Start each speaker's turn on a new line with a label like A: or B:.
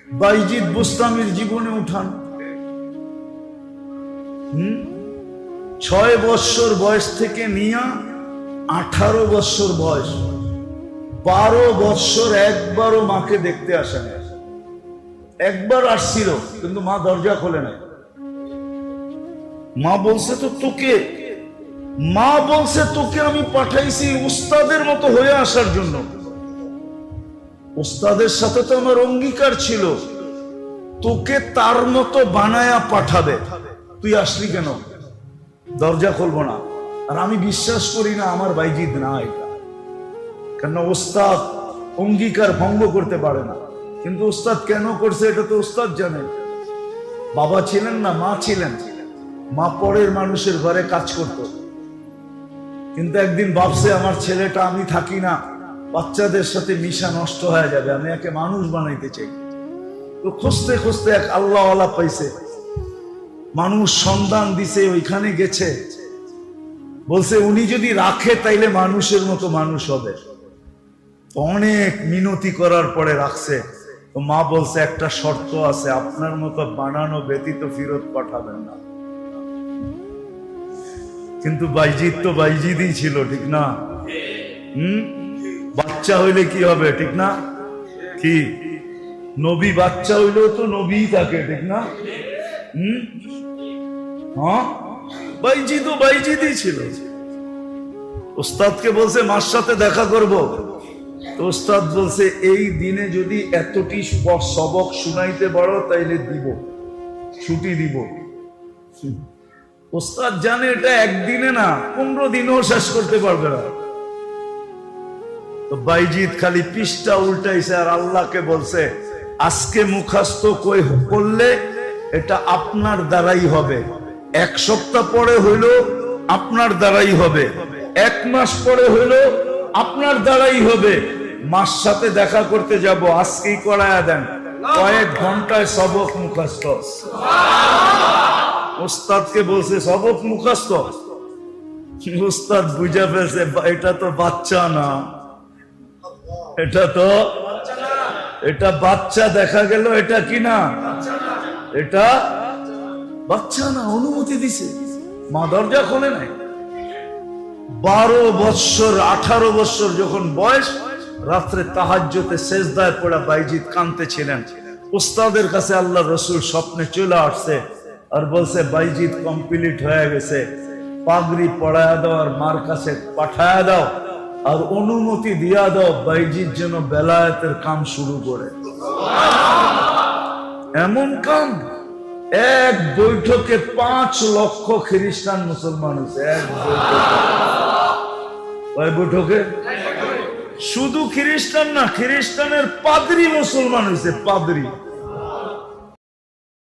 A: বাইজিদ বুস্তামির জীবনে উঠান। 6 বৎসর বয়স থেকে নিয়ে 18 বৎসর বয়স, 12 বৎসর একবারও মাকে দেখতে আসে না। একবার আসছিল কিন্তু মা দরজা খোলে না। মা বলছে তোকে আমি পাঠাইছি উস্তাদের মতো হয়ে আসার জন্য। উস্তাদের সাথে তো আমার অঙ্গীকার ছিল তোকে তার মতো বানায়া পাঠাবে, তুই আসলি কেন? দরজা খুলবো না। আর আমি বিশ্বাস করি না আমার বাইজিদ না এটা, কেন ওস্তাদ অঙ্গীকার ভঙ্গ করতে পারে না। কিন্তু ওস্তাদ কেন করছে এটা তো ওস্তাদ জানে। বাবা ছিলেন না, মা ছিলেন। মা পরের মানুষের ঘরে কাজ করত, কিন্তু একদিন ভাবছে আমার ছেলেটা, আমি থাকি না, বাচ্চাদের সাথে মিশা নষ্ট হয়ে যাবে, আমি একে মানুষ বানাইতে চাই। তো খুঁজতে খুঁজতে এক আল্লাহওয়ালা পাইছে, মানুষ সন্ধান দিছে, ওইখানে গেছে, বলছে উনি যদি রাখে তাইলে মানুষের মতো মানুষ হবে। অনেক মিনতি করার পরে রাখছে। তো মা বলছে একটা শর্ত আছে, আপনার মতো বানানো ব্যতীত ফেরত পাঠাবেন না। কিন্তু বাইজিদ তো বাইজিদই ছিল, ঠিক না? বাচ্চা হইলে কি হবে, ঠিক না? কি নবী বাচ্চা হইলেও তো নবী থাকে, ঠিক না? হ্যাঁ, বাইজিদও বাইজিদই ছিল। ওস্তাদকে বলছে মার সাথে দেখা করব। তো ওস্তাদ বলছে এই দিনে যদি এতটি সবক শুনাইতে পারো তাইলে দিব, ছুটি দিব। ওস্তাদ জানে এটা একদিনে না, 15 দিনেও শেষ করতে পারবে না। তো বাইজিদ খালি পৃষ্ঠা উল্টাইছে আর আল্লাহকে বলছে আজকে মুখস্থ করলে এটা আপনার দ্বারাই হবে, 1 সপ্তাহ পরে হইলো আপনার দ্বারাই হবে, 1 মাস পরে হইলো আপনার দ্বারাই হবে। মার সাথে দেখা করতে যাব, আজকেই করায়া দেন, কয়েক ঘন্টায় সবক মুখস্থ। ওস্তাদকে বলছে সবক মুখস্থ। ওস্তাদ বুঝা ফেলছে এটা তো বাচ্চা না, এটা বাচ্চা দেখা গেল, এটা কি না, এটা বাচ্চা না। অনুমতি দিছে, মা দরজা খোলে নাই। 12 বৎসর 18 বৎসর যখন বয়স, রাত্রে তাহাজ্জুদে সেজদায় পড়া বাইজিদ কাঁদতেছিলেন। উস্তাদের কাছে আল্লাহ রসুল স্বপ্নে চলে আসছে আর বলছে বাইজিদ কমপ্লিট হয়ে গেছে, পাগড়ি পড়ায়া দাও আর মার কাছে পাঠায়া দাও আর অনুমতি দিয়া দাও বাইজিদ যেন বেলায়েতের কাম শুরু করে। এমন কাম, এক বৈঠকে 5 লক্ষ খ্রিস্টান মুসলমান হয়েছে। এক বৈঠকে শুধু খ্রিস্টান না, খ্রিস্টানের পাদ্রী মুসলমান হয়েছে, পাদ্রী।